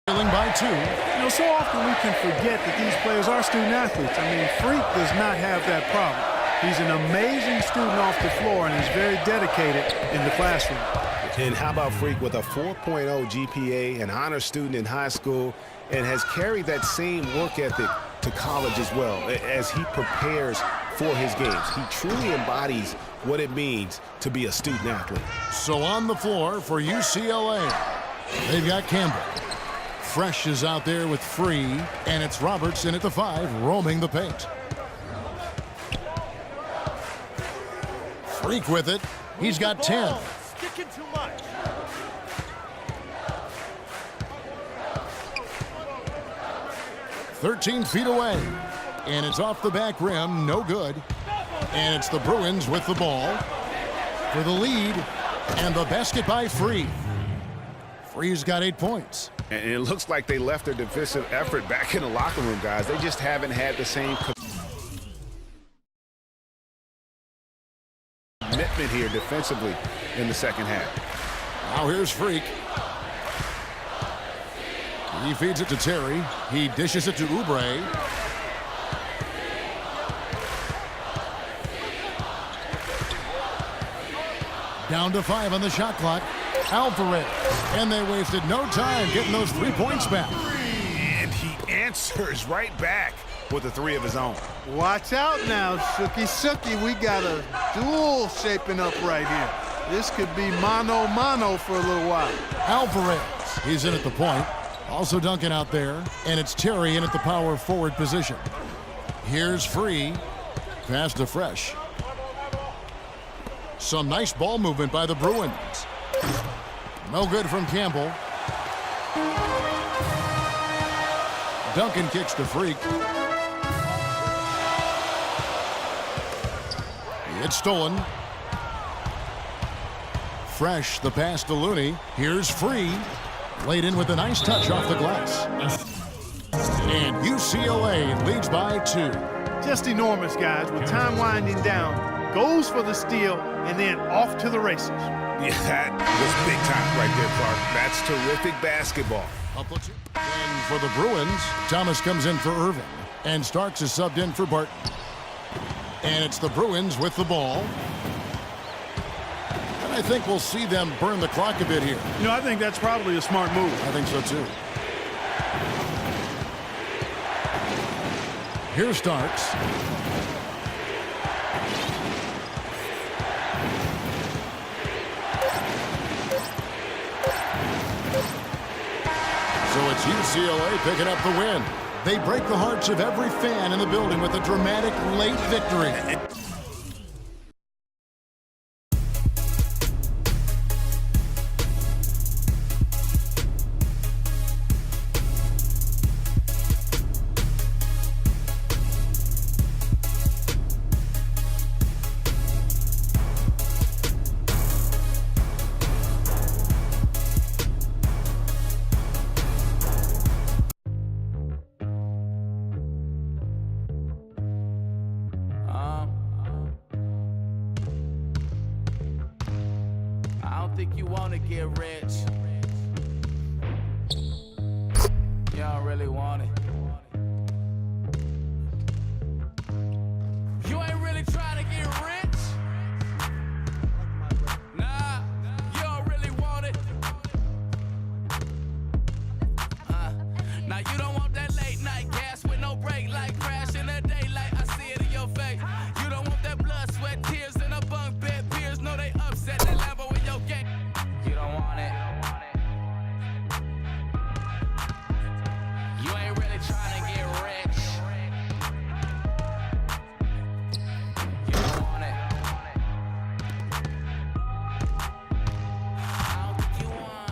By 2. You know, so often we can forget that these players are student athletes. I mean, Freak does not have that problem. He's an amazing student off the floor and is very dedicated in the classroom. And how about Freak with a 4.0 GPA, an honor student in high school, and has carried that same work ethic to college as well as he prepares for his games. He truly embodies what it means to be a student athlete. So on the floor for UCLA, they've got Campbell. Fresh is out there with Free, and it's Robertson at the 5, roaming the paint. Freak with it. He's got 10. Sticking too much. "13 feet away, and it's off the back rim, no good. And it's the Bruins with the ball for the lead, and the basket by Free. Free's got 8 points. And it looks like they left their defensive effort back in the locker room, guys. They just haven't had the same commitment here defensively in the second half. Now here's Freak. He feeds it to Terry. He dishes it to Oubre. Down to 5 on the shot clock. Alvarez. And they wasted no time getting those 3 points back. And he answers right back with a 3 of his own. Watch out now, Shooky. We got a duel shaping up right here. This could be mano-mano for a little while. Alvarez. He's in at the point. Also Duncan out there. And it's Terry in at the power forward position. Here's Free. Pass to Fresh. Some nice ball movement by the Bruins. No good from Campbell. Duncan kicks to Freak. It's stolen. Fresh, the pass to Looney. Here's Free. Laid in with a nice touch off the glass. And UCLA leads by 2. Just enormous, guys, with time winding down. Goes for the steal, and then off to the races. Yeah, that was big time right there, Clark. That's terrific basketball. And for the Bruins, Thomas comes in for Irvin. And Starks is subbed in for Barton. And it's the Bruins with the ball. And I think we'll see them burn the clock a bit here. You know, I think that's probably a smart move. I think so, too. Here's Starks. So it's UCLA picking up the win. They break the hearts of every fan in the building with a dramatic late victory. Think you want to get rich. You don't really want it. You ain't really trying to get rich. Nah, you don't really want it. Now you don't want that late night gas with no break, like crash in the daylight. I see it in your face. You don't want that blood, sweat, tears in a bunk bed. Peers know they upset that Lambo in your game. You don't want it. You ain't really trying to get rich. You don't want it. I don't think you want.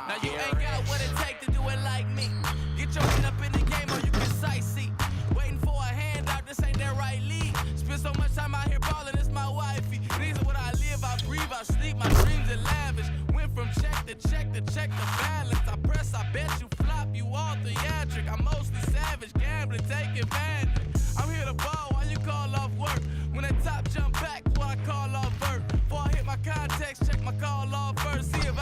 Now you ain't got what it takes to do it like me. Get your head up in the game or you can sightsee. Waiting for a handout, this ain't that right league. Spend so much time out here balling, it's my wifey. These are what I live, I breathe, I sleep, my dreams are lavish. Went from check to check to check the balance. I press, I bet you flop, you all theatric. I'm mostly savage, gambling, take advantage. I'm here to ball while you call off work. When that top jump back, before I call off vert. Before I hit my context, check my call off first. See if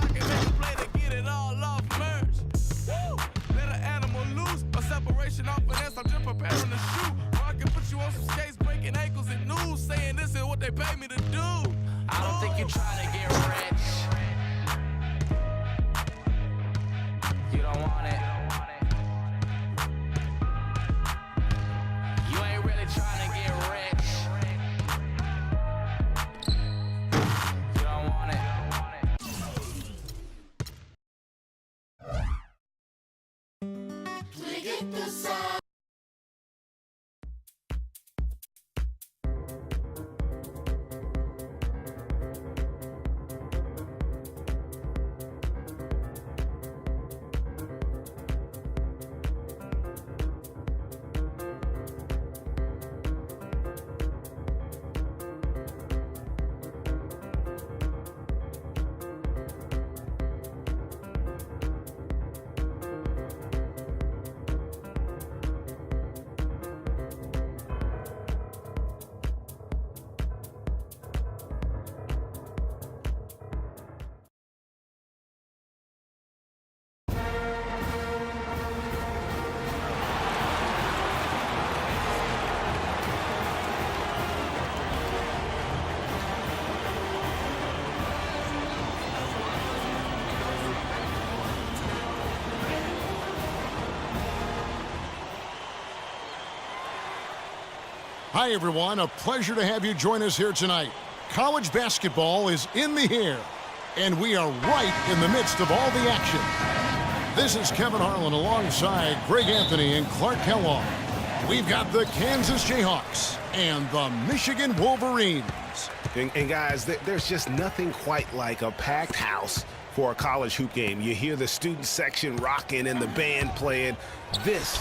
Hi, everyone. A pleasure to have you join us here tonight. College basketball is in the air, and we are right in the midst of all the action. This is Kevin Harlan alongside Greg Anthony and Clark Kellogg. We've got the Kansas Jayhawks and the Michigan Wolverines. And guys, there's just nothing quite like a packed house for a college hoop game. You hear the student section rocking and the band playing. This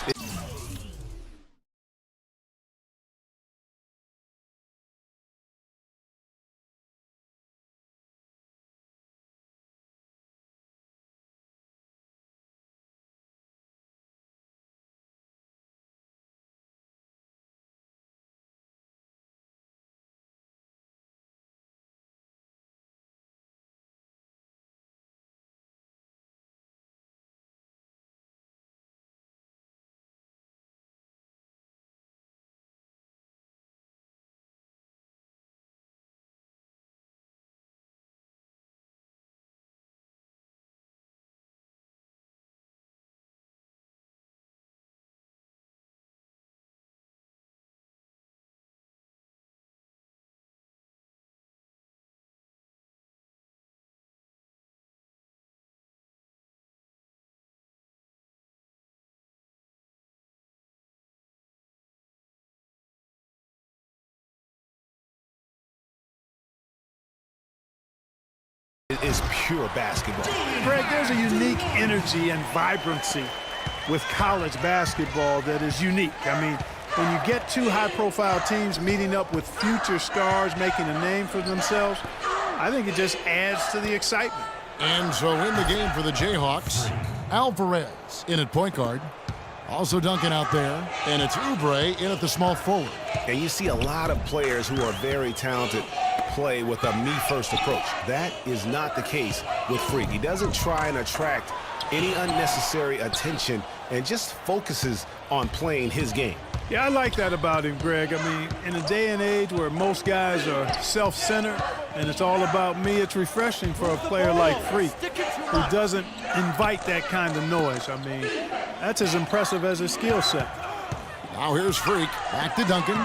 is pure basketball. Greg, there's a unique energy and vibrancy with college basketball that is unique. I mean, when you get two high-profile teams meeting up with future stars making a name for themselves, I think it just adds to the excitement. And so in the game for the Jayhawks, Alvarez in at point guard. Also Duncan out there, and it's Oubre in at the small forward. And you see a lot of players who are very talented play with a me-first approach. That is not the case with Freak. He doesn't try and attract any unnecessary attention and just focuses on playing his game. Yeah, I like that about him, Greg. I mean, in a day and age where most guys are self-centered and it's all about me, it's refreshing for a player like Freak who doesn't invite that kind of noise. I mean, that's as impressive as his skill set. Now here's Freak. Back to Duncan.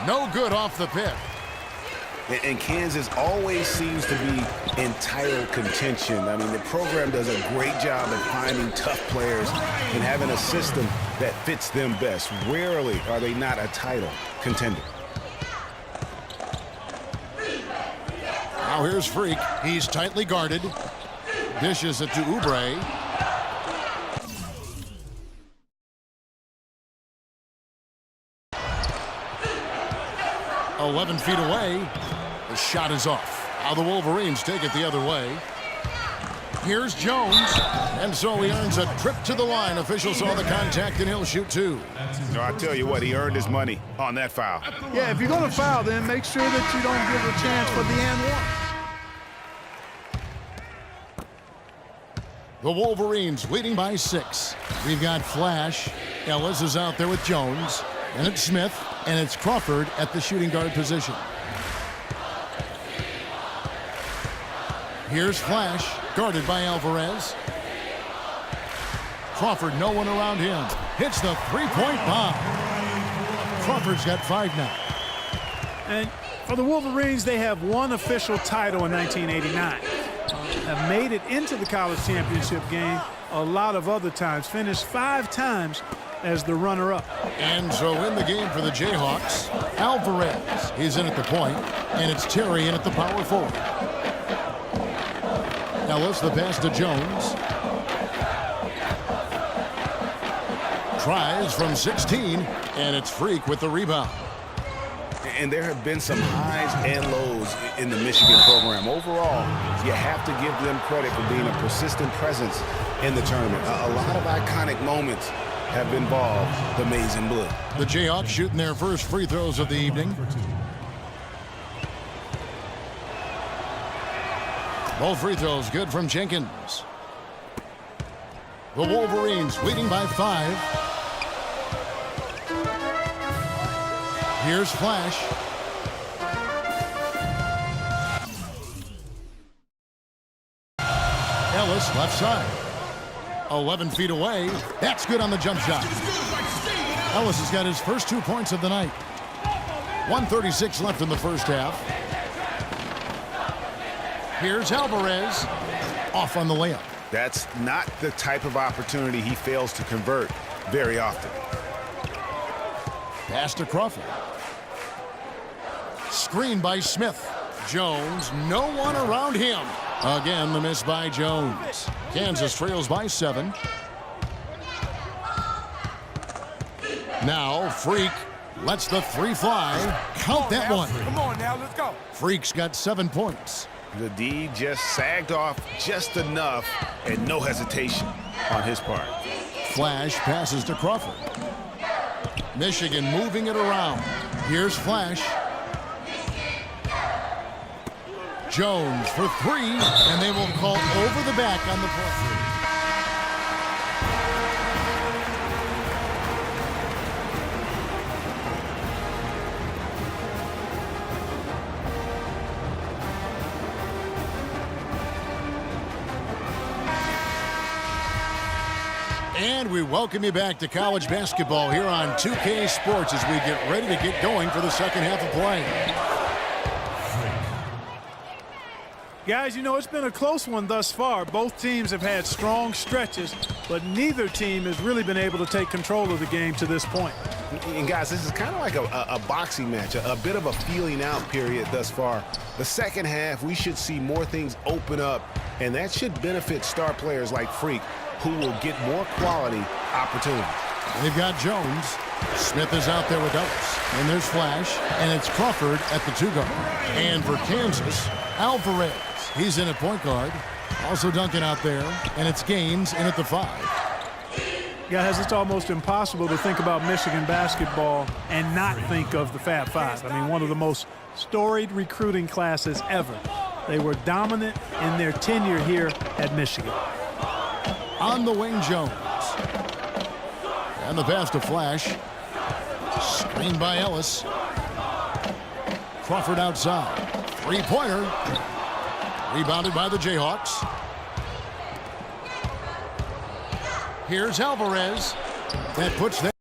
No good off the pick. And Kansas always seems to be in title contention. I mean, the program does a great job of finding tough players and having a system that fits them best. Rarely are they not a title contender. Now here's Freak. He's tightly guarded. Dishes it to Oubre. "11 feet away. The shot is off. Now the Wolverines take it the other way. Here's Jones. And so he earns a trip to the line. Official saw the contact, and he'll shoot two. No, I tell you what, he earned his money on that foul. Yeah, if you're going to foul, then make sure that you don't give a chance for the and one. The Wolverines leading by 6. We've got Flash. Ellis is out there with Jones. And it's Smith. And it's Crawford at the shooting guard position. Here's Flash, guarded by Alvarez. Crawford, no one around him. Hits the three-point bomb. Crawford's got 5 now. And for the Wolverines, they have one official title in 1989. have made it into the college championship game a lot of other times. Finished 5 times as the runner-up. And so in the game for the Jayhawks, Alvarez. He's in at the point, and it's Terry in at the power forward. Ellis, the pass to Jones. Tries from 16, and it's Freak with the rebound. And there have been some highs and lows in the Michigan program. Overall, you have to give them credit for being a persistent presence in the tournament. A lot of iconic moments have involved the Maize and Blue. The Jayhawks shooting their first free throws of the evening. Both free throws good from Jenkins. The Wolverines leading by 5. Here's Flash. Ellis left side. 11 feet away. That's good on the jump shot. Ellis has got his first 2 points of the night. 1:36 left in the first half. Here's Alvarez. Off on the layup. That's not the type of opportunity he fails to convert very often. Pass to Crawford. Screen by Smith. Jones, no one around him. Again, the miss by Jones. Kansas trails by 7. Now, Freak lets the 3 fly. Count that one. Come on now, let's go. Freak's got 7 points. The D just sagged off just enough and no hesitation on his part. Flash passes to Crawford. Michigan moving it around. Here's Flash. Jones for 3, and they will call over the back on the play. And we welcome you back to college basketball here on 2K Sports as we get ready to get going for the second half of play. Guys, you know, it's been a close one thus far. Both teams have had strong stretches, but neither team has really been able to take control of the game to this point. And guys, this is kind of like a boxing match, a bit of a feeling out period thus far. The second half, we should see more things open up, and that should benefit star players like Freak, who will get more quality opportunities. They've got Jones. Smith is out there with Ellis. And there's Flash, and it's Crawford at the 2 guard. And for Kansas, Alvarez. He's in at point guard. Also Duncan out there, and it's Gaines in at the 5. Guys, it's almost impossible to think about Michigan basketball and not think of the Fab Five. I mean, one of the most storied recruiting classes ever. They were dominant in their tenure here at Michigan. On the wing, Jones. And the pass to Flash. Screened by Ellis. Crawford outside. 3-pointer. Rebounded by the Jayhawks. Here's Alvarez. That puts them